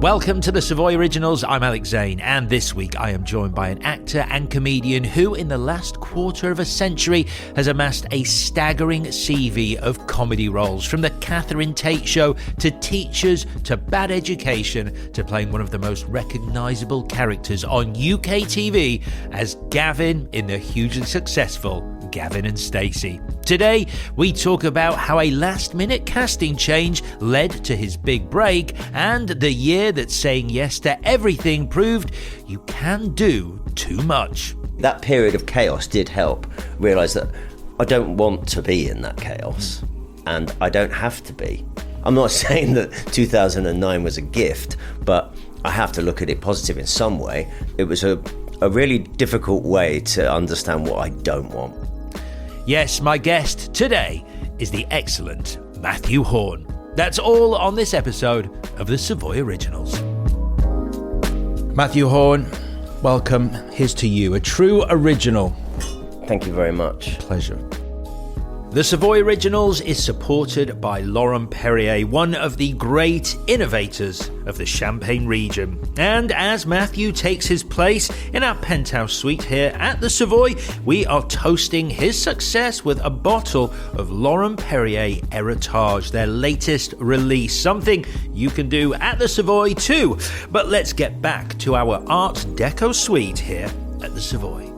Welcome to the Savoy Originals. I'm Alex Zane, and this week I am joined by an actor and comedian who, in the last quarter of a century, has amassed a staggering CV of comedy roles, from the Catherine Tate show to Teachers to Bad Education to playing one of the most recognisable characters on UK TV as Gavin in the hugely successful Gavin and Stacey. Today, we talk about how a last-minute casting change led to his big break, and the year that saying yes to everything proved you can do too much. That period of chaos did help realise that I don't want to be in that chaos, and I don't have to be. I'm not saying that 2009 was a gift, but I have to look at it positive in some way. It was a really difficult way to understand what I don't want. Yes, my guest today is the excellent Mathew Horne. That's all on this episode of the Savoy Originals. Mathew Horne, welcome. Here's to you, a true original. Thank you very much. Pleasure. The Savoy Originals is supported by Laurent-Perrier, one of the great innovators of the Champagne region. And as Mathew takes his place in our penthouse suite here at the Savoy, we are toasting his success with a bottle of Laurent-Perrier Heritage, their latest release, something you can do at the Savoy too. But let's get back to our Art Deco suite here at the Savoy.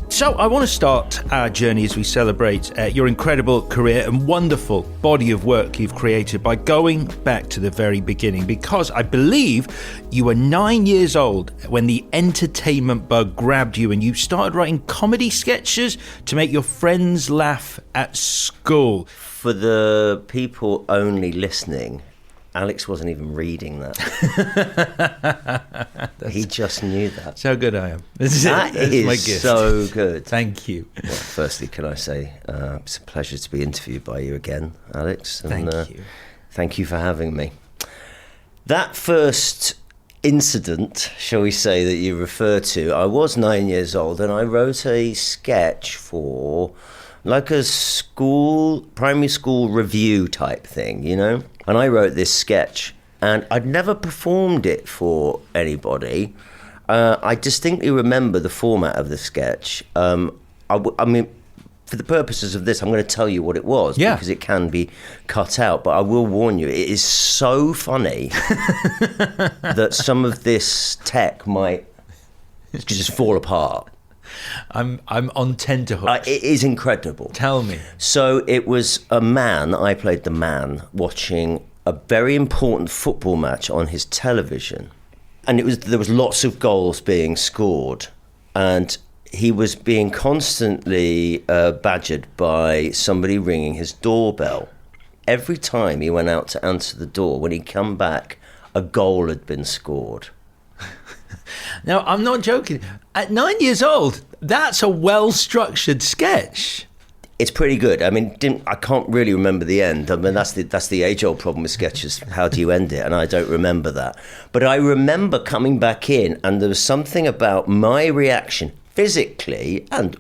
So I want to start our journey as we celebrate your incredible career and wonderful body of work you've created by going back to the very beginning, because I believe you were 9 years old when the entertainment bug grabbed you and you started writing comedy sketches to make your friends laugh at school. For the people only listening, Alex wasn't even reading that. He just knew that. That's how good I am. That is my gift. So good. Thank you. Well, firstly, can I say it's a pleasure to be interviewed by you again, Alex. And, thank you. Thank you for having me. That first incident, shall we say, that you refer to, I was 9 years old and I wrote a sketch for like a primary school review type thing, you know? And I wrote this sketch, and I'd never performed it for anybody. I distinctly remember the format of the sketch. I mean, for the purposes of this, I'm going to tell you what it was, because it can be cut out. But I will warn you, it is so funny that some of this tech might just fall apart. I'm on tenterhooks. It is incredible. Tell me. So it was a man, I played the man, watching a very important football match on his television. And there was lots of goals being scored. And he was being constantly badgered by somebody ringing his doorbell. Every time he went out to answer the door, when he'd come back, a goal had been scored. Now, I'm not joking. At 9 years old, that's a well-structured sketch. It's pretty good. I mean, I can't really remember the end. I mean, that's the age-old problem with sketches. How do you end it? And I don't remember that. But I remember coming back in, and there was something about my reaction, physically and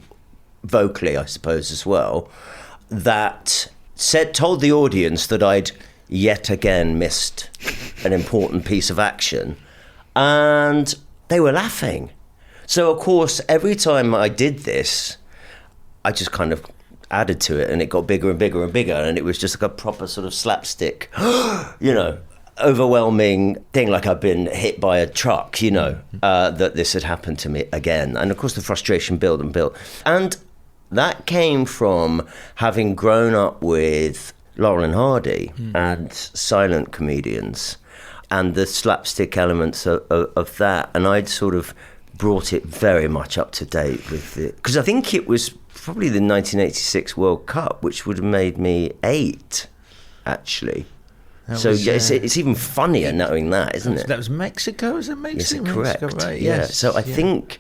vocally, I suppose, as well, that told the audience that I'd yet again missed an important piece of action. And they were laughing. So, of course, every time I did this, I just kind of added to it, and it got bigger and bigger and bigger, and it was just like a proper sort of slapstick, overwhelming thing, like I've been hit by a truck, that this had happened to me again. And, of course, the frustration built and built. And that came from having grown up with Laurel and Hardy and silent comedians, and the slapstick elements of that. And I'd sort of brought it very much up to date with it. Because I think it was probably the 1986 World Cup, which would have made me 8, actually. It's even funnier knowing that, isn't it? That was Mexico, is it Mexico? Yes, correct. Mexico, right? Yeah. Yes. So I think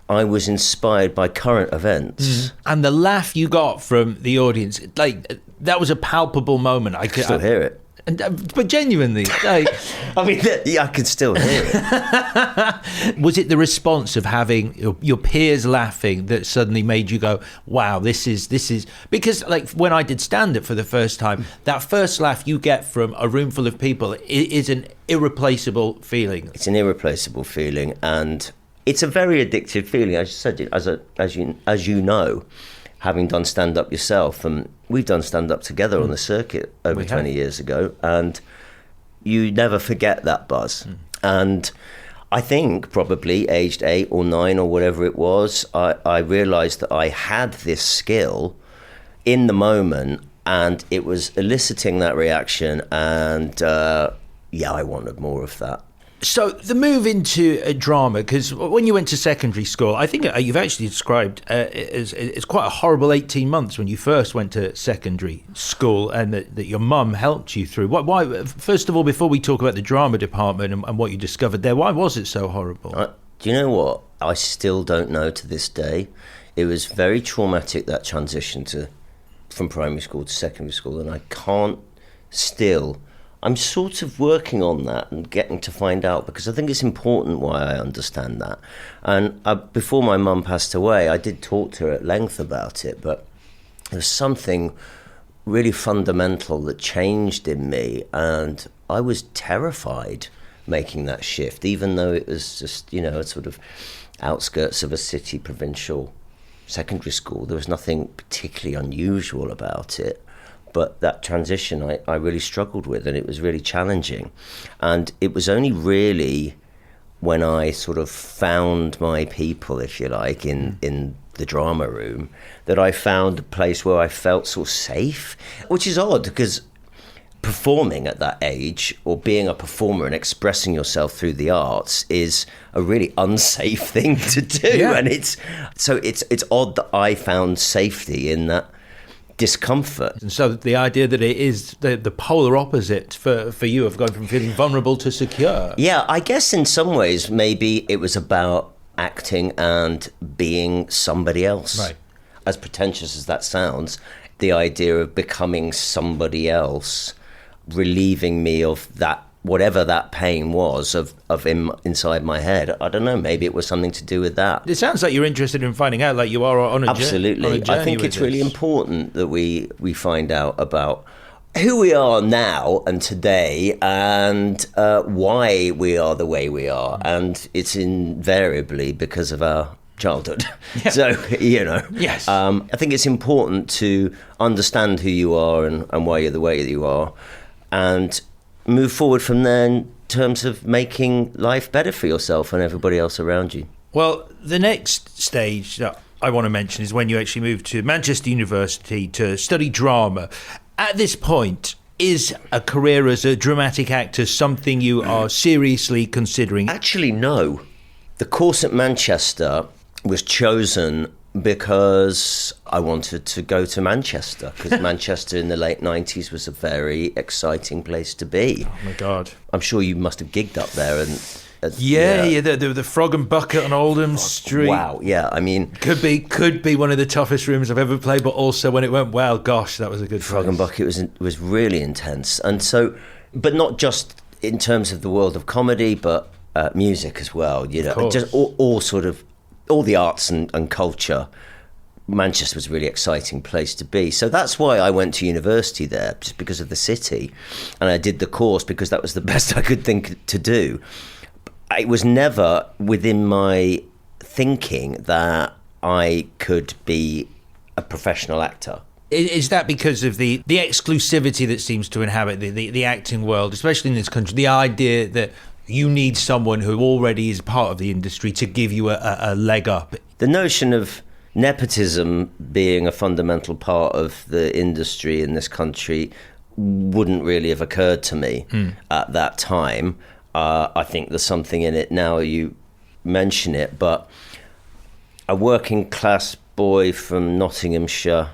I was inspired by current events. And the laugh you got from the audience, like, that was a palpable moment. I could still hear it. But genuinely, like, I mean, I can still hear it. was it the response of having your peers laughing that suddenly made you go, wow, this is because, like, when I did stand-up for the first time, that first laugh you get from a room full of people is an irreplaceable feeling. It's an irreplaceable feeling, and it's a very addictive feeling. As you said, as you know, having done stand-up yourself, and we've done stand-up together on the circuit over 20 years ago, and you never forget that buzz. And I think probably aged 8 or 9 or whatever it was, I realised that I had this skill in the moment, and it was eliciting that reaction, and I wanted more of that. So the move into drama, because when you went to secondary school, I think you've actually described it's quite a horrible 18 months when you first went to secondary school, and that your mum helped you through. Why? First of all, before we talk about the drama department and what you discovered there, why was it so horrible? Do you know what? I still don't know to this day. It was very traumatic, that transition from primary school to secondary school, and I can't still... I'm sort of working on that and getting to find out, because I think it's important why I understand that. And before my mum passed away, I did talk to her at length about it, but there's something really fundamental that changed in me, and I was terrified making that shift, even though it was just, a sort of outskirts of a city, provincial secondary school. There was nothing particularly unusual about it. But that transition I really struggled with, and it was really challenging. And it was only really when I sort of found my people, if you like, in the drama room, that I found a place where I felt sort of safe, which is odd, because performing at that age, or being a performer and expressing yourself through the arts, is a really unsafe thing to do. Yeah. And it's odd that I found safety in that discomfort. And so the idea that it is the polar opposite for you, of going from feeling vulnerable to secure. Yeah, I guess in some ways maybe it was about acting and being somebody else. Right. As pretentious as that sounds, the idea of becoming somebody else, relieving me of that, whatever that pain was of inside my head. I don't know, maybe it was something to do with that. It sounds like you're interested in finding out, like you are on a Absolutely. journey. I think it's really important that we find out about who we are now and today, and why we are the way we are. And it's invariably because of our childhood. Yeah. So, Yes. I think it's important to understand who you are and why you're the way that you are, and move forward from there in terms of making life better for yourself and everybody else around you. Well, the next stage that I want to mention is when you actually moved to Manchester University to study drama. At this point, is a career as a dramatic actor something you are seriously considering? Actually, no. The course at Manchester was chosen because I wanted to go to Manchester, because Manchester in the late 90s was a very exciting place to be. Oh my God. I'm sure you must have gigged up there. And the Frog and Bucket on Oldham Street. Wow, yeah, I mean... Could be one of the toughest rooms I've ever played, but also when it went well, gosh, that was a good Frog and Bucket was really intense. And so, but not just in terms of the world of comedy, but music as well, just all the arts and culture. Manchester was a really exciting place to be. So that's why I went to university there, just because of the city. And I did the course because that was the best I could think to do. It was never within my thinking that I could be a professional actor. Is that because of the exclusivity that seems to inhabit the acting world, especially in this country? The idea that you need someone who already is part of the industry to give you a leg up. The notion of nepotism being a fundamental part of the industry in this country wouldn't really have occurred to me at that time. I think there's something in it now you mention it, but a working class boy from Nottinghamshire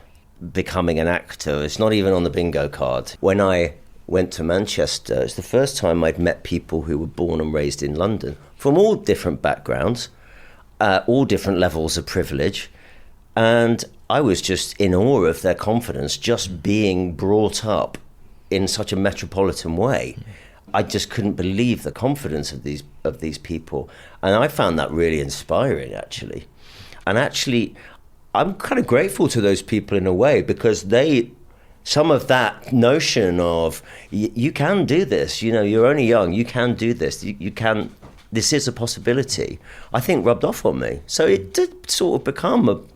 becoming an actor, it's not even on the bingo card. When I went to Manchester, it's the first time I'd met people who were born and raised in London, from all different backgrounds, all different levels of privilege, and I was just in awe of their confidence, just being brought up in such a metropolitan way. I just couldn't believe the confidence of these people, and I found that really inspiring, actually. And actually, I'm kind of grateful to those people in a way, because some of that notion of you can do this, you're only young, you can do this, you can. This is a possibility, I think rubbed off on me. So it did sort of become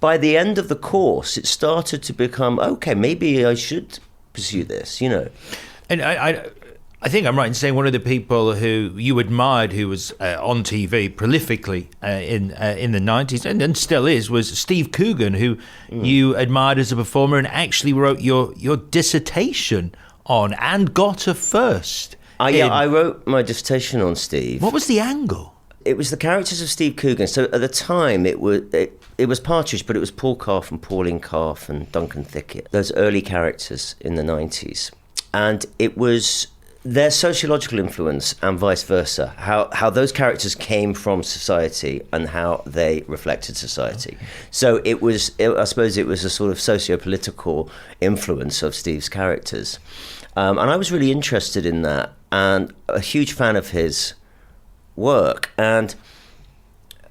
by the end of the course, it started to become, okay, maybe I should pursue this, And I think I'm right in saying one of the people who you admired, who was on TV prolifically in the 90s and still is, was Steve Coogan, who you admired as a performer and actually wrote your dissertation on and got a first. I wrote my dissertation on Steve. What was the angle? It was the characters of Steve Coogan. So at the time, it was Partridge, but it was Paul Calf and Pauline Calf and Duncan Thicket, those early characters in the 90s. And it was their sociological influence and vice versa, how those characters came from society and how they reflected society. So I suppose it was a sort of socio-political influence of Steve's characters. And I was really interested in that and a huge fan of his work. And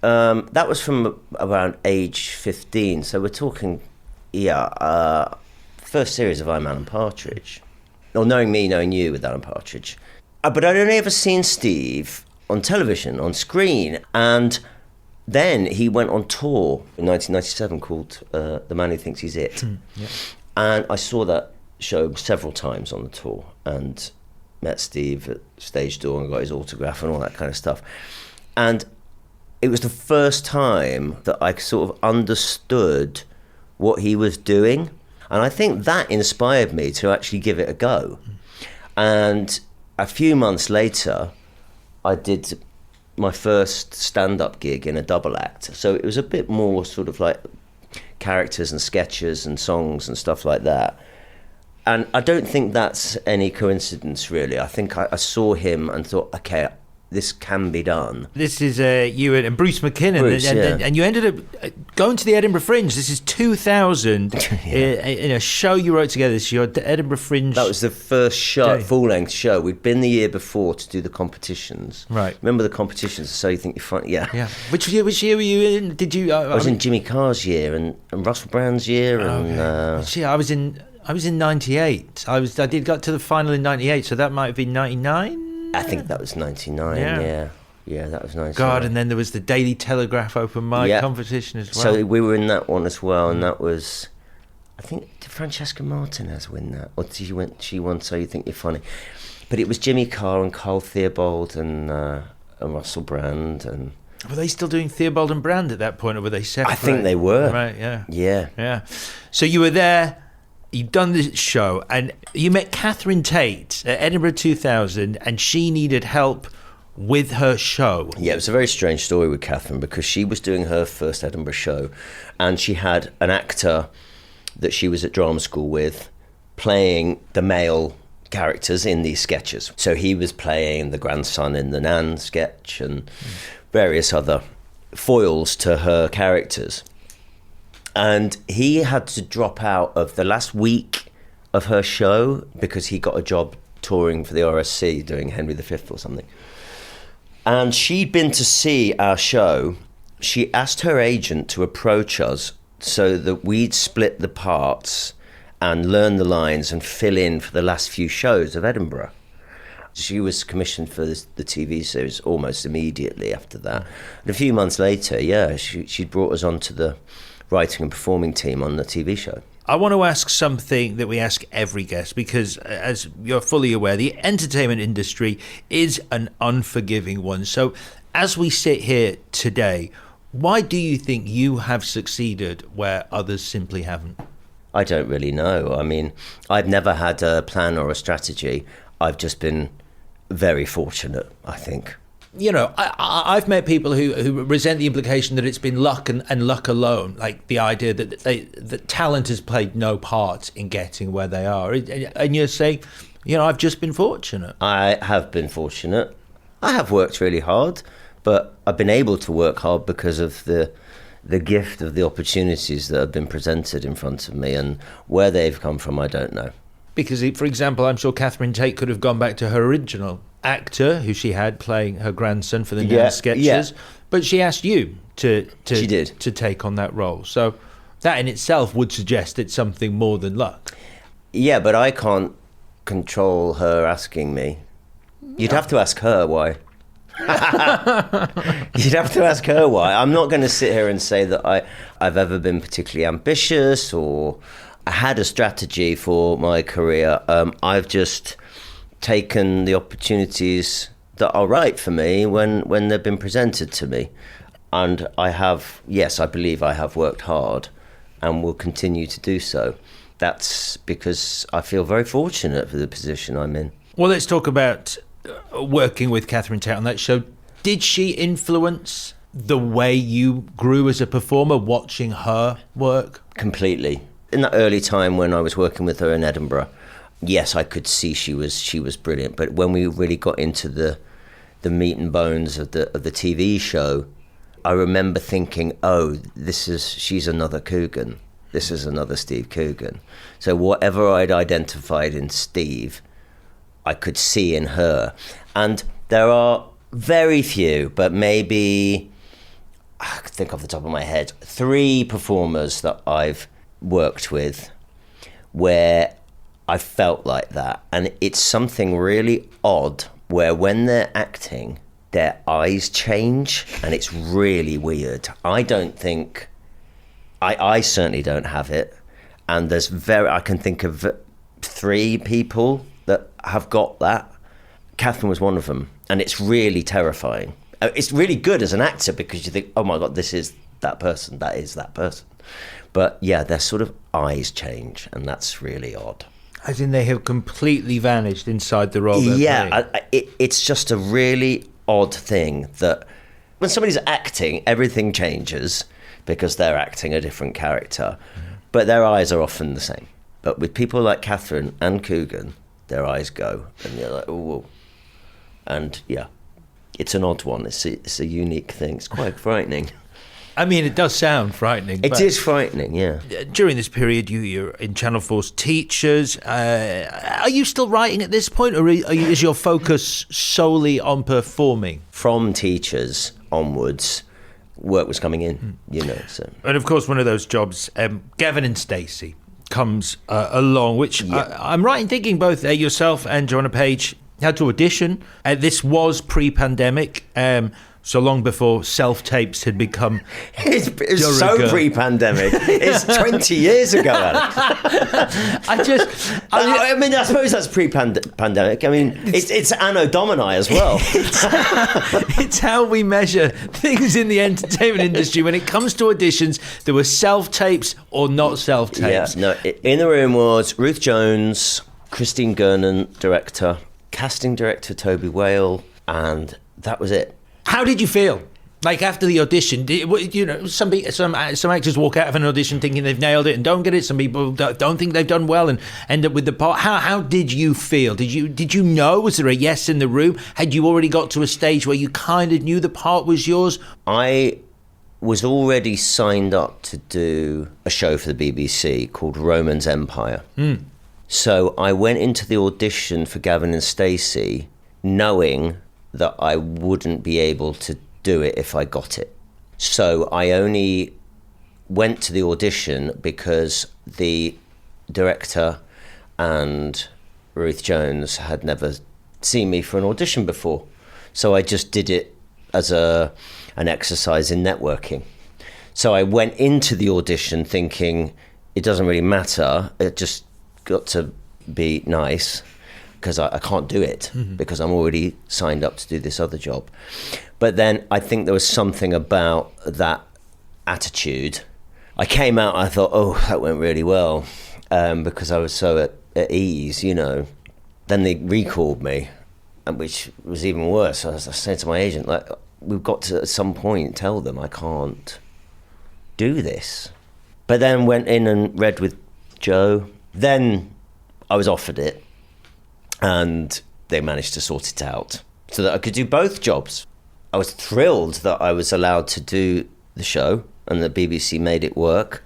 that was from around age 15. So we're talking, first series of I'm Alan Partridge. Or Knowing Me, Knowing You with Alan Partridge. But I'd only ever seen Steve on television, on screen. And then he went on tour in 1997 called The Man Who Thinks He's It. Yeah. And I saw that show several times on the tour and met Steve at stage door and got his autograph and all that kind of stuff. And it was the first time that I sort of understood what he was doing. And I think that inspired me to actually give it a go. And a few months later, I did my first stand-up gig in a double act. So it was a bit more sort of like characters and sketches and songs and stuff like that. And I don't think that's any coincidence, really. I think I saw him and thought, okay, this can be done. This is you and Bruce McKinnon, and you ended up going to the Edinburgh Fringe. This is 2000, in a show you wrote together. This is your Edinburgh Fringe. That was the first show, full-length show. We'd been the year before to do the competitions. Right. Remember the competitions? So You Think You're Funny? Yeah. Which year were you in? Did you? I was in Jimmy Carr's year and Russell Brand's year. Okay. I was in 98. I got to the final in 98, so that might have been 99. I think that was 99, yeah, that was 99. God, and then there was the Daily Telegraph open mic competition as well. So we were in that one as well, and that was, I think, did Francesca Martinez win that? Or she won So You Think You're Funny? But it was Jimmy Carr and Carl Theobald and Russell Brand. And were they still doing Theobald and Brand at that point, or were they separate? I think they were. Right, yeah. Yeah. So you were there. You'd done this show and you met Catherine Tate at Edinburgh 2000 and she needed help with her show. Yeah, it was a very strange story with Catherine because she was doing her first Edinburgh show and she had an actor that she was at drama school with playing the male characters in these sketches. So he was playing the grandson in the Nan sketch and various other foils to her characters. And he had to drop out of the last week of her show because he got a job touring for the RSC doing Henry V or something. And she'd been to see our show. She asked her agent to approach us so that we'd split the parts and learn the lines and fill in for the last few shows of Edinburgh. She was commissioned for the TV series almost immediately after that. And a few months later, she'd brought us onto the writing and performing team on the TV show. I want to ask something that we ask every guest because, as you're fully aware, the entertainment industry is an unforgiving one. So as we sit here today, why do you think you have succeeded where others simply haven't? I don't really know. I mean, I've never had a plan or a strategy. I've just been very fortunate, I think. You know, I've met people who resent the implication that it's been luck and luck alone, like the idea that talent has played no part in getting where they are. And you're saying, you know, I've just been fortunate. I have been fortunate. I have worked really hard, but I've been able to work hard because of the gift of the opportunities that have been presented in front of me, and where they've come from, I don't know. Because, for example, I'm sure Catherine Tate could have gone back to her original actor, who she had playing her grandson for the Nan sketches, but she asked you to take on that role. So that in itself would suggest it's something more than luck. Yeah, but I can't control her asking me. You'd have to ask her why. You'd have to ask her why. I'm not going to sit here and say that I've ever been particularly ambitious or I had a strategy for my career. I've just taken the opportunities that are right for me when they've been presented to me. And I believe I have worked hard and will continue to do so. That's because I feel very fortunate for the position I'm in. Well, let's talk about working with Catherine Tate on that show. Did she influence the way you grew as a performer, watching her work? Completely. In that early time when I was working with her in Edinburgh, yes, I could see she was brilliant. But when we really got into the meat and bones of the TV show, I remember thinking, oh, she's another Coogan. This is another Steve Coogan. So whatever I'd identified in Steve, I could see in her. And there are very few, but maybe, I could think off the top of my head, 3 performers that I've worked with where I felt like that. And it's something really odd where when they're acting, their eyes change and it's really weird. I certainly don't have it. And I can think of 3 people that have got that. Catherine was one of them. And it's really terrifying. It's really good as an actor because you think, oh my God, this is that person. That is that person. But yeah, their sort of eyes change and that's really odd. As in they have completely vanished inside the role they're playing. It's just a really odd thing that when somebody's acting, everything changes because they're acting a different character. But their eyes are often the same. But with people like Catherine and Coogan, their eyes go and you're like, oh. And yeah, it's an odd one. It's a unique thing. It's quite frightening. I mean, it does sound frightening. It is frightening, yeah. During this period, you're in Channel 4's Teachers. Are you still writing at this point, or is your focus solely on performing? From Teachers onwards, work was coming in, So. And of course, one of those jobs, Gavin and Stacey, comes along, which I'm right in thinking both yourself and Joanna Page had to audition. This was pre-pandemic. So long before self-tapes had become It's so pre-pandemic. It's 20 years ago, Alex. I suppose that's pre-pandemic. I mean, it's Anno Domini as well. It's how we measure things in the entertainment industry. When it comes to auditions, there were self-tapes or not self-tapes. Yeah, no, in the room was Ruth Jones, Christine Gernon, director, casting director Toby Whale, and that was it. How did you feel? Like after the audition, some actors walk out of an audition thinking they've nailed it and don't get it. Some people don't think they've done well and end up with the part. How did you feel? Did you know? Was there a yes in the room? Had you already got to a stage where you kind of knew the part was yours? I was already signed up to do a show for the BBC called Roman's Empire. So I went into the audition for Gavin and Stacey knowing that I wouldn't be able to do it if I got it. So I only went to the audition because the director and Ruth Jones had never seen me for an audition before. So I just did it as an exercise in networking. So I went into the audition thinking it doesn't really matter, it just got to be nice, because I can't do it because I'm already signed up to do this other job. But then I think there was something about that attitude. I came out, I thought, oh, that went really well, because I was so at ease, Then they recalled me, which was even worse. I said to my agent, like, we've got to at some point tell them I can't do this. But then went in and read with Joe. Then I was offered it. And they managed to sort it out so that I could do both jobs. I was thrilled that I was allowed to do the show and the BBC made it work,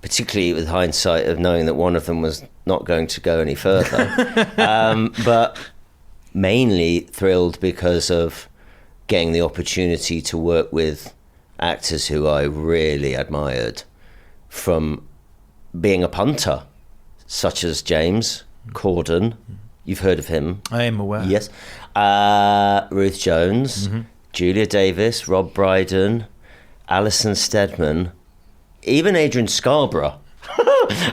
particularly with hindsight of knowing that one of them was not going to go any further. But mainly thrilled because of getting the opportunity to work with actors who I really admired, from being a punter, such as James Corden. You've heard of him. I am aware. Yes. Ruth Jones, Julia Davis, Rob Brydon, Alison Steadman, even Adrian Scarborough.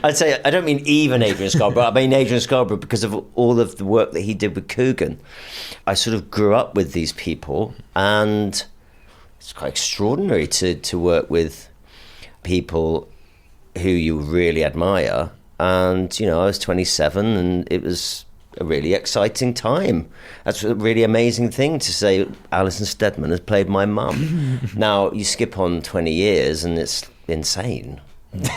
I'd say, I don't mean even Adrian Scarborough, I mean Adrian Scarborough because of all of the work that he did with Coogan. I sort of grew up with these people, and it's quite extraordinary to work with people who you really admire. And, you know, I was 27 and it was a really exciting time. That's a really amazing thing to say. Alison Steadman has played my mum. Now, you skip on 20 years and it's insane.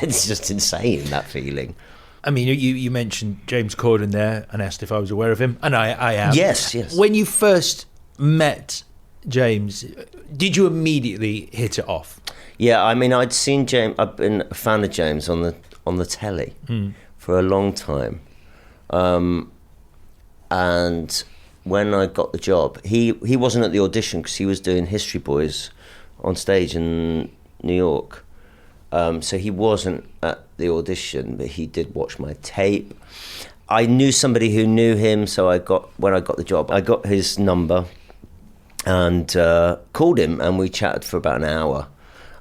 It's just insane, that feeling. I mean, you mentioned James Corden there and asked if I was aware of him, and I am. Yes. When you first met James, did you immediately hit it off? Yeah, I mean, I'd seen James. I've been a fan of James on the telly for a long time, and when I got the job, he wasn't at the audition because he was doing History Boys on stage in New York. So he wasn't at the audition, but he did watch my tape. I knew somebody who knew him, so when I got the job, I got his number and called him, and we chatted for about an hour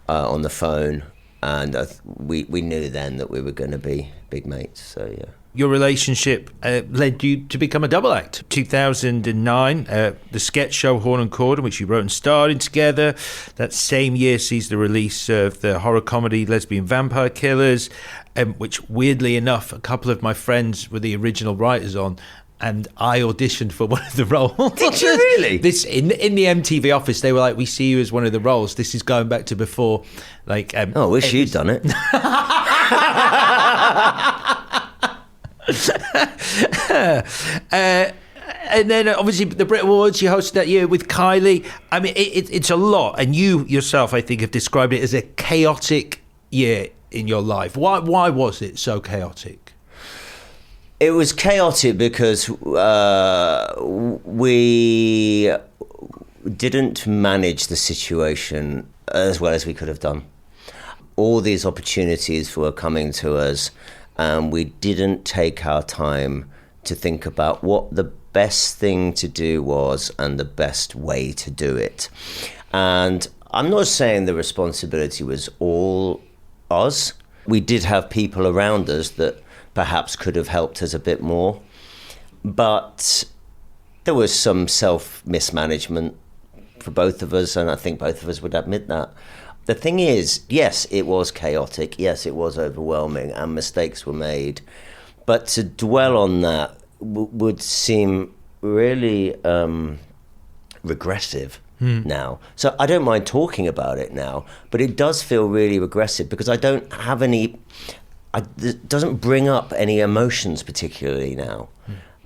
on the phone, and we knew then that we were going to be big mates. So yeah. Your relationship led you to become a double act. 2009, the sketch show Horne and Corden, which you wrote and starred in together. That same year sees the release of the horror comedy Lesbian Vampire Killers, which weirdly enough, a couple of my friends were the original writers on, and I auditioned for one of the roles. Did you really? This in the MTV office, they were like, "We see you as one of the roles." This is going back to before, like. I wish you'd done it. And then obviously the Brit Awards you hosted that year with Kylie. I mean, it's a lot, and you yourself, I think, have described it as a chaotic year in your life. Why was it so chaotic? It was chaotic because we didn't manage the situation as well as we could have done. All these opportunities were coming to us, and we didn't take our time to think about what the best thing to do was and the best way to do it. And I'm not saying the responsibility was all us. We did have people around us that perhaps could have helped us a bit more. But there was some self-mismanagement for both of us, and I think both of us would admit that. The thing is, yes, it was chaotic. Yes, it was overwhelming, and mistakes were made. But to dwell on that would seem really regressive now. So I don't mind talking about it now, but it does feel really regressive because I don't have any... It doesn't bring up any emotions particularly now.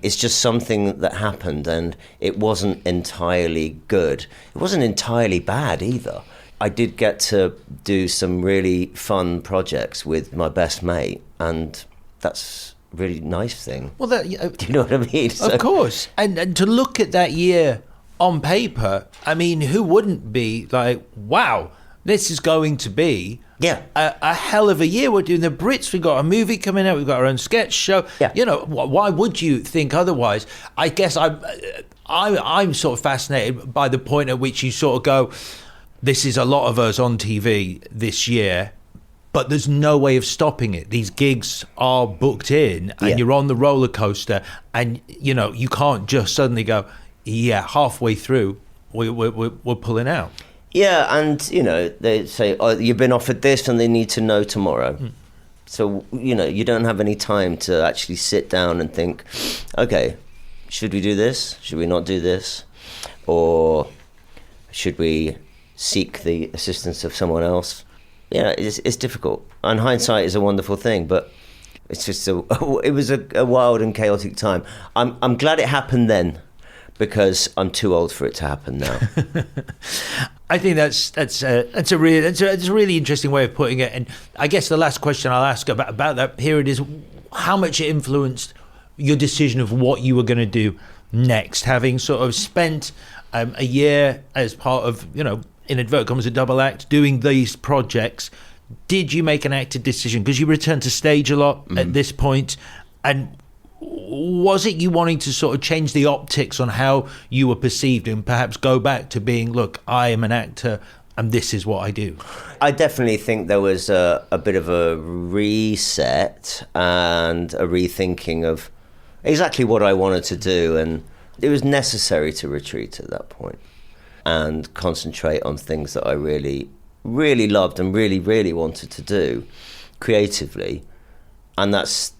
It's just something that happened, and it wasn't entirely good. It wasn't entirely bad either. I did get to do some really fun projects with my best mate, and that's a really nice thing. Well, do you know what I mean? Of course. And to look at that year on paper, I mean, who wouldn't be like, wow, this is going to be a hell of a year. We're doing the Brits. We've got a movie coming out. We've got our own sketch show. Yeah. You know, why would you think otherwise? I guess I'm sort of fascinated by the point at which you sort of go, this is a lot of us on TV this year, but there's no way of stopping it. These gigs are booked in, and you're on the roller coaster, and you know you can't just suddenly go, halfway through we're pulling out. Yeah, and you know they say, oh, you've been offered this, and they need to know tomorrow. So you know you don't have any time to actually sit down and think, okay, should we do this? Should we not do this? Or should we seek the assistance of someone else? Yeah, it's difficult. And hindsight is a wonderful thing, but it's just it was a wild and chaotic time. I'm glad it happened then, because I'm too old for it to happen now. I think that's a really interesting way of putting it. And I guess the last question I'll ask about that period is how much it influenced your decision of what you were going to do next, having sort of spent a year as part of, in inverted commas, a double act, doing these projects. Did you make an active decision? Because you returned to stage a lot at this point, and was it you wanting to sort of change the optics on how you were perceived and perhaps go back to being, look, I am an actor and this is what I do? I definitely think there was a bit of a reset and a rethinking of exactly what I wanted to do, and it was necessary to retreat at that point and concentrate on things that I really, really loved and really, really wanted to do creatively. And that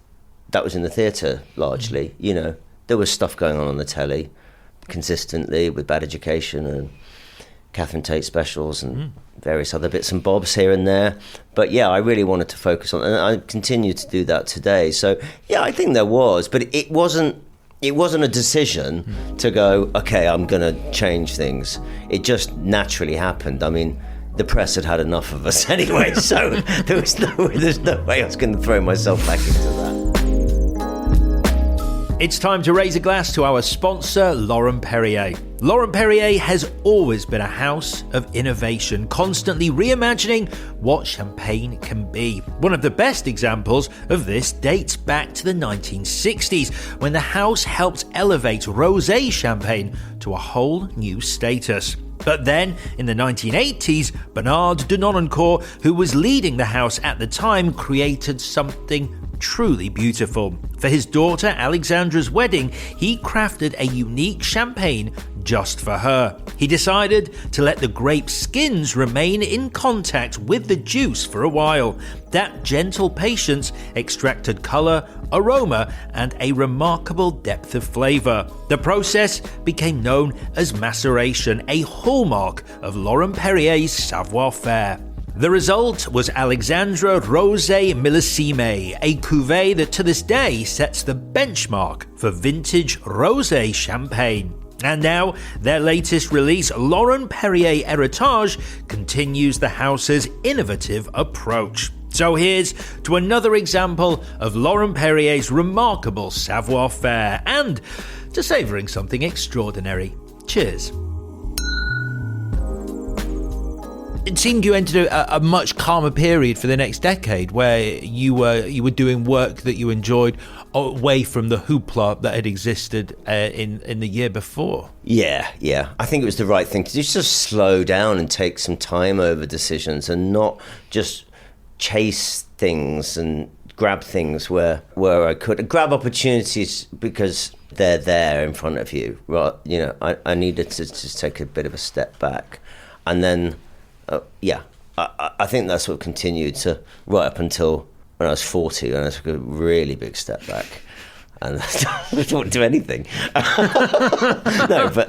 was in the theatre, largely. There was stuff going on the telly consistently with Bad Education and Catherine Tate specials and various other bits and bobs here and there. But yeah, I really wanted to focus on, and I continue to do that today. So yeah, I think there was, but it wasn't a decision to go, okay, I'm going to change things. It just naturally happened. I mean, the press had enough of us anyway, so there's no way I was going to throw myself back into that. It's time to raise a glass to our sponsor, Laurent-Perrier. Laurent-Perrier has always been a house of innovation, constantly reimagining what champagne can be. One of the best examples of this dates back to the 1960s, when the house helped elevate rosé champagne to a whole new status. But then, in the 1980s, Bernard de Nonancourt, who was leading the house at the time, created something truly beautiful. For his daughter Alexandra's wedding, he crafted a unique champagne just for her. He decided to let the grape skins remain in contact with the juice for a while. That gentle patience extracted colour, aroma, and a remarkable depth of flavour. The process became known as maceration, a hallmark of Laurent-Perrier's savoir-faire. The result was Alexandra Rosé Millésime, a cuvée that to this day sets the benchmark for vintage rosé champagne. And now, their latest release, Laurent-Perrier Héritage, continues the house's innovative approach. So here's to another example of Laurent-Perrier's remarkable savoir-faire and to savouring something extraordinary. Cheers. It seemed you entered a much calmer period for the next decade, where you were doing work that you enjoyed away from the hoopla that had existed in the year before. Yeah. I think it was the right thing to do. Just slow down and take some time over decisions and not just chase things and grab things where I could. Grab opportunities because they're there in front of you. Right? I needed to just take a bit of a step back. And then... I think that's what continued to right up until when I was 40, and I took a really big step back and I don't do anything.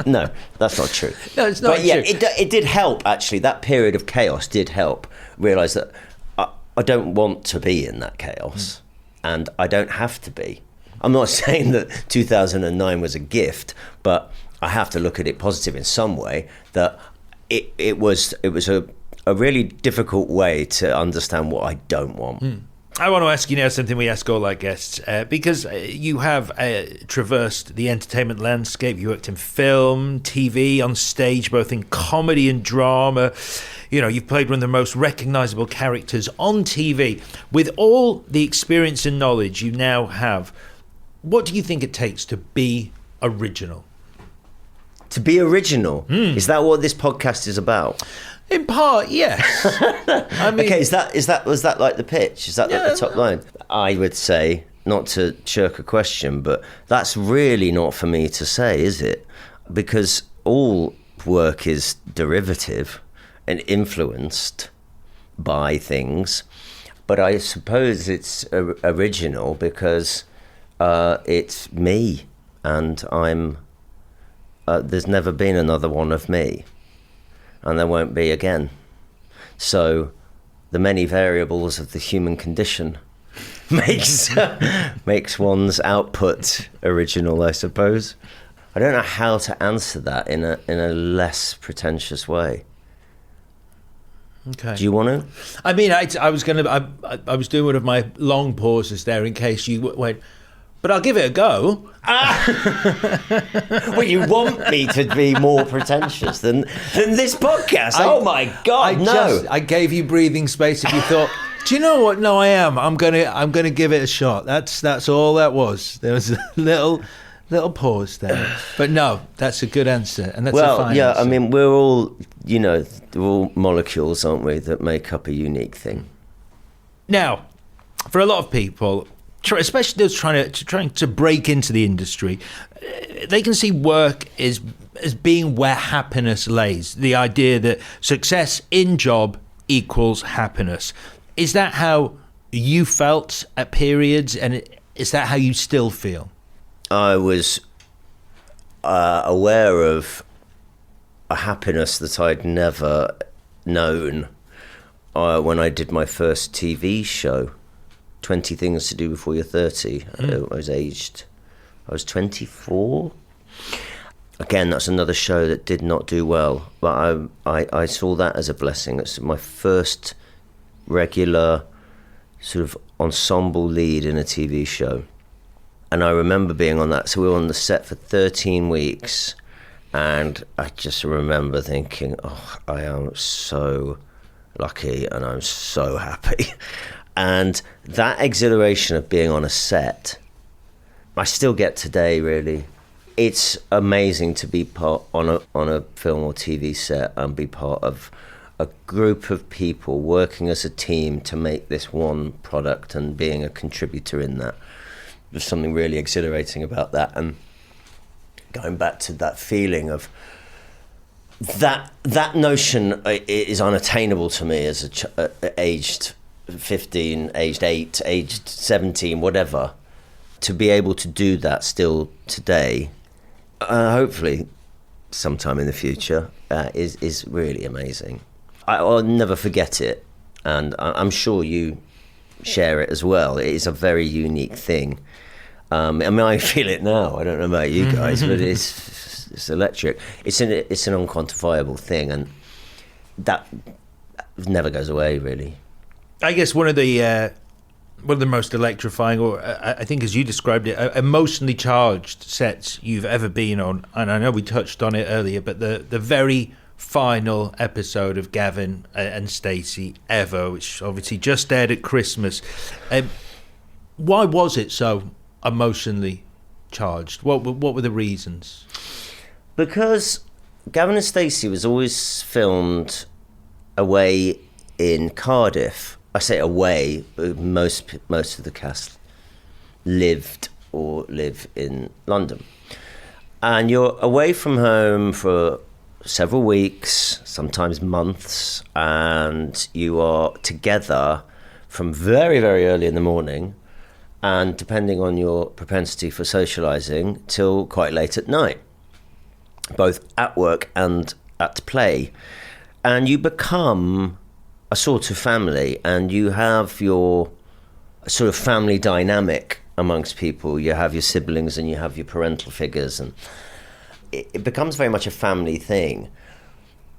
No, that's not true. No, it's not true. Yeah, it did help, actually. That period of chaos did help realise that I don't want to be in that chaos, and I don't have to be. I'm not saying that 2009 was a gift, but I have to look at it positive in some way, that it was a really difficult way to understand what I don't want. I want to ask you now something we ask all our guests, because you have traversed the entertainment landscape. You worked in film, TV, on stage, both in comedy and drama. You've played one of the most recognisable characters on TV. With all the experience and knowledge you now have, what do you think it takes to be original? To be original? Is that what this podcast is about? In part, yes. I mean, okay, was that like the pitch? Is that like the top line? I would say, not to shirk a question, but that's really not for me to say, is it? Because all work is derivative and influenced by things. But I suppose it's original because it's me, and I'm... there's never been another one of me, and there won't be again. So the many variables of the human condition makes one's output original, I suppose. I don't know how to answer that in a less pretentious way. Okay. Do you want to? I mean, I was doing one of my long pauses there in case you went, but I'll give it a go. Well, you want me to be more pretentious than this podcast? Oh my God, no! I gave you breathing space if you thought. Do you know what? No, I am. I'm gonna give it a shot. That's all that was. There was a little pause there, but no, that's a good answer, and that's a fine answer. I mean, we're all, we're all molecules, aren't we, that make up a unique thing. Now, for a lot of people, especially those trying to break into the industry, they can see work as being where happiness lays. The idea that success in job equals happiness. Is that how you felt at periods, and is that how you still feel? I was aware of a happiness that I'd never known when I did my first TV show, 20 Things to Do Before You're 30. I was 24. Again, that's another show that did not do well, but I saw that as a blessing. It's my first regular sort of ensemble lead in a TV show. And I remember being on that. So we were on the set for 13 weeks. And I just remember thinking, oh, I am so lucky and I'm so happy. And that exhilaration of being on a set, I still get today, really. It's amazing to be part on a film or TV set and be part of a group of people working as a team to make this one product and being a contributor in that. There's something really exhilarating about that, and going back to that feeling of that notion is unattainable to me as aged 15, aged 8, aged 17, whatever. To be able to do that still today, hopefully sometime in the future, is really amazing. I'll never forget it, and I'm sure you share it as well. It is a very unique thing. I mean, I feel it now. I don't know about you guys, but it's electric. It's an unquantifiable thing, and that never goes away, really. I guess one of the most electrifying, or I think as you described it, emotionally charged sets you've ever been on, and I know we touched on it earlier, but the very final episode of Gavin and Stacey ever, which obviously just aired at Christmas. Why was it so emotionally charged? What were the reasons? Because Gavin and Stacey was always filmed away in Cardiff. I say away, but most of the cast live in London. And you're away from home for several weeks, sometimes months, and you are together from very, very early in the morning, and depending on your propensity for socialising, till quite late at night, both at work and at play. And you become a sort of family, and you have your sort of family dynamic amongst people. You have your siblings and you have your parental figures, and it becomes very much a family thing.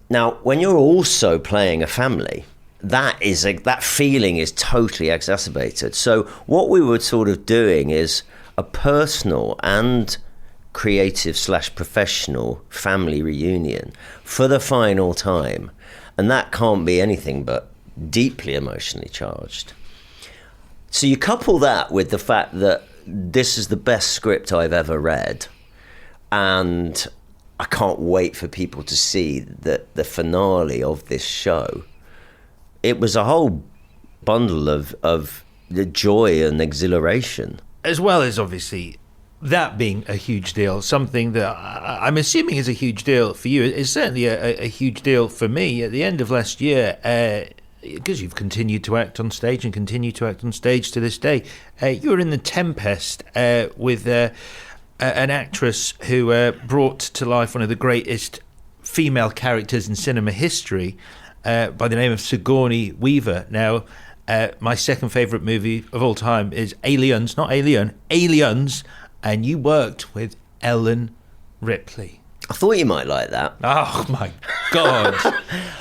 Now, when you're also playing a family, that feeling is totally exacerbated. So what we were sort of doing is a personal and creative / professional family reunion for the final time. And that can't be anything but deeply emotionally charged. So you couple that with the fact that this is the best script I've ever read, and I can't wait for people to see the finale of this show. It was a whole bundle of the joy and exhilaration. As well as, obviously, that being a huge deal, something that I'm assuming is a huge deal for you. It's certainly a huge deal for me. At the end of last year, because you've continued to act on stage and continue to act on stage to this day, you were in The Tempest with an actress who brought to life one of the greatest female characters in cinema history, by the name of Sigourney Weaver. Now, my second favourite movie of all time is Aliens, not Alien, Aliens, and you worked with Ellen Ripley. I thought you might like that. Oh, my God.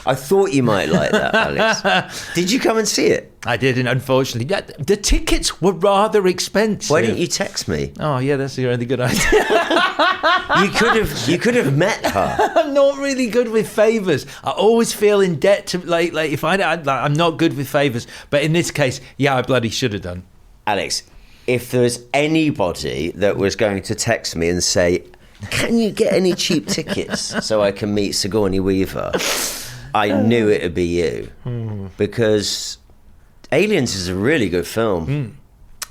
I thought you might like that, Alex. Did you come and see it? I didn't, unfortunately. The tickets were rather expensive. Why didn't you text me? Oh, yeah, that's a really good idea. You could have met her. I'm not really good with favours. I always feel in debt to, like if I'm not good with favours. But in this case, yeah, I bloody should have done. Alex, if there was anybody that was going to text me and say, can you get any cheap tickets so I can meet Sigourney Weaver? I knew it would be you. Because Aliens is a really good film.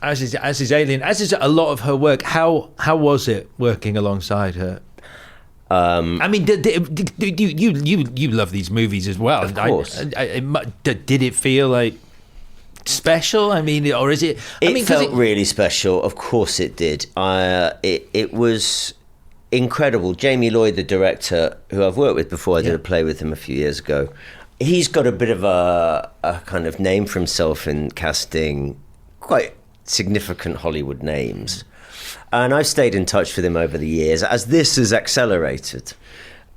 As is Alien, as is a lot of her work. How was it working alongside her? I mean, you love these movies as well. Of course. Did it feel like special? I mean, or is it? It felt really special. Of course, it did. It was incredible. Jamie Lloyd, the director, who I've worked with before, I did a play with him a few years ago. He's got a bit of a kind of name for himself in casting quite significant Hollywood names. And I've stayed in touch with him over the years as this has accelerated.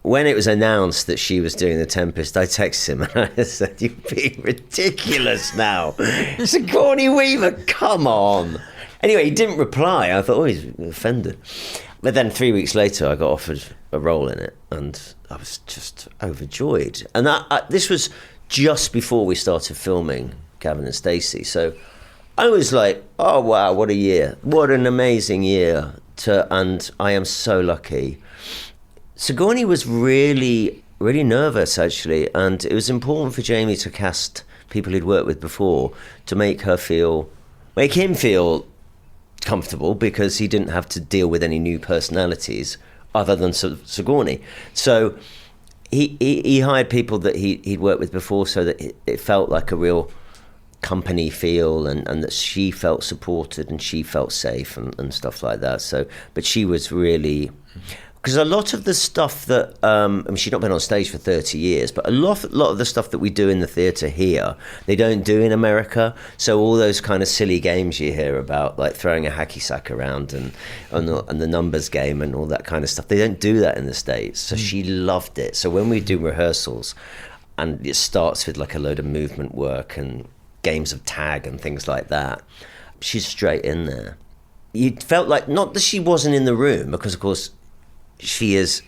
When it was announced that she was doing The Tempest, I texted him and I said, "You're being ridiculous now. Sigourney Weaver, come on." Anyway, he didn't reply. I thought, oh, he's offended. But then 3 weeks later, I got offered a role in it, and I was just overjoyed. And this was just before we started filming Gavin and Stacey. So I was like, oh, wow, what a year. What an amazing year. And I am so lucky. Sigourney was really, really nervous, actually. And it was important for Jamie to cast people he'd worked with before to make him feel comfortable, because he didn't have to deal with any new personalities other than Sigourney. So he hired people that he'd worked with before, so that it felt like a real company feel, and that she felt supported and she felt safe and stuff like that. So, but she was really, because a lot of the stuff that I mean, she's not been on stage for 30 years, but a lot of the stuff that we do in the theatre here, they don't do in America. So all those kind of silly games you hear about, like throwing a hacky sack around and the numbers game and all that kind of stuff, they don't do that in the States. So she loved it. So when we do rehearsals, and it starts with like a load of movement work and games of tag and things like that, she's straight in there. You felt like, not that she wasn't in the room, because of course she is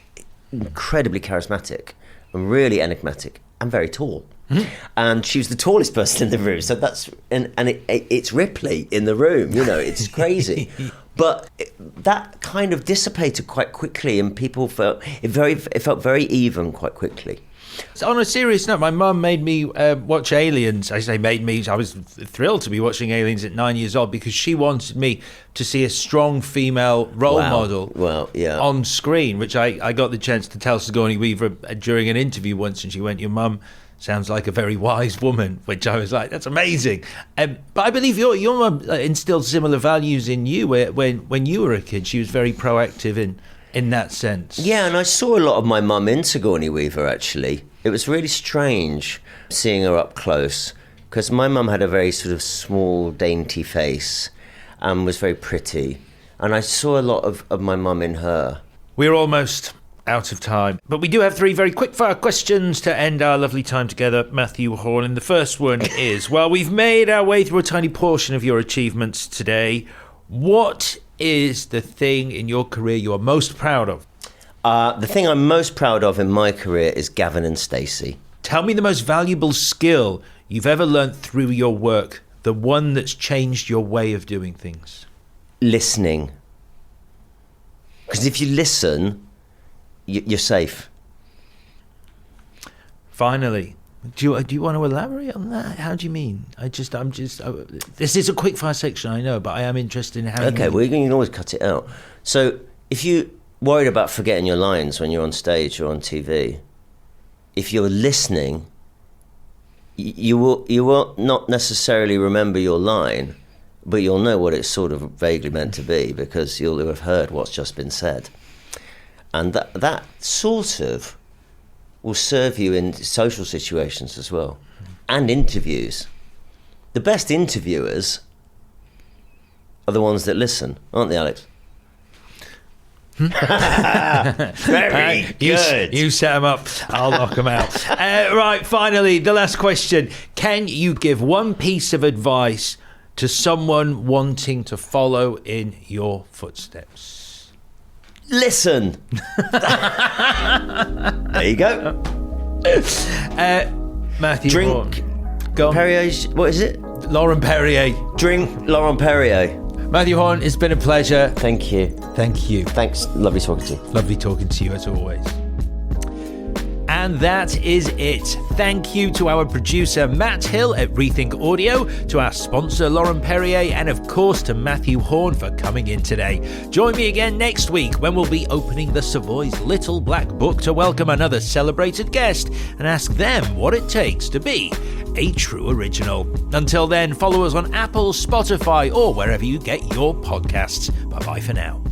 incredibly charismatic and really enigmatic and very tall. And she was the tallest person in the room. So that's, and it's Ripley in the room, you know, it's crazy. But that kind of dissipated quite quickly, and people felt it felt very even quite quickly. So on a serious note, my mum made me watch Aliens. I say made me. I was thrilled to be watching Aliens at 9 years old, because she wanted me to see a strong female role model on screen, which I got the chance to tell Sigourney Weaver during an interview once, and she went, "Your mum sounds like a very wise woman," which I was like, that's amazing. But I believe your mum instilled similar values in you when you were a kid. She was very proactive in that sense. Yeah, and I saw a lot of my mum in Sigourney Weaver, actually. It was really strange seeing her up close, because my mum had a very sort of small, dainty face and was very pretty. And I saw a lot of my mum in her. We're almost out of time, but we do have 3 very quick-fire questions to end our lovely time together, Mathew Horne. And the first one is, well, we've made our way through a tiny portion of your achievements today. What is the thing in your career you are most proud of? The thing I'm most proud of in my career is Gavin and Stacey. Tell me the most valuable skill you've ever learnt through your work, the one that's changed your way of doing things. Listening. Because if you listen, you're safe. Finally, do you want to elaborate on that? How do you mean? This is a quick-fire section, I know, but I am interested in how. Okay, well, you can always cut it out. So if you worried about forgetting your lines when you're on stage or on TV, if you're listening, you will not necessarily remember your line, but you'll know what it's sort of vaguely meant to be, because you'll have heard what's just been said. And that sort of will serve you in social situations as well, and interviews. The best interviewers are the ones that listen, aren't they, Alex? Very good. You set them up. I'll knock them out. Right, finally, the last question. Can you give one piece of advice to someone wanting to follow in your footsteps? Listen. There you go. Matthew Drink Horne. Go on. Perrier's, what is it? Laurent-Perrier. Drink Laurent-Perrier. Matthew Horne, it's been a pleasure. Thank you. Thank you. Thanks. Lovely talking to you. Lovely talking to you as always. And that is it. Thank you to our producer Matt Hill at Rethink Audio, to our sponsor Laurent-Perrier, and of course to Mathew Horne for coming in today. Join me again next week when we'll be opening the Savoy's Little Black Book to welcome another celebrated guest and ask them what it takes to be a true original. Until then, follow us on Apple, Spotify, or wherever you get your podcasts. Bye-bye for now.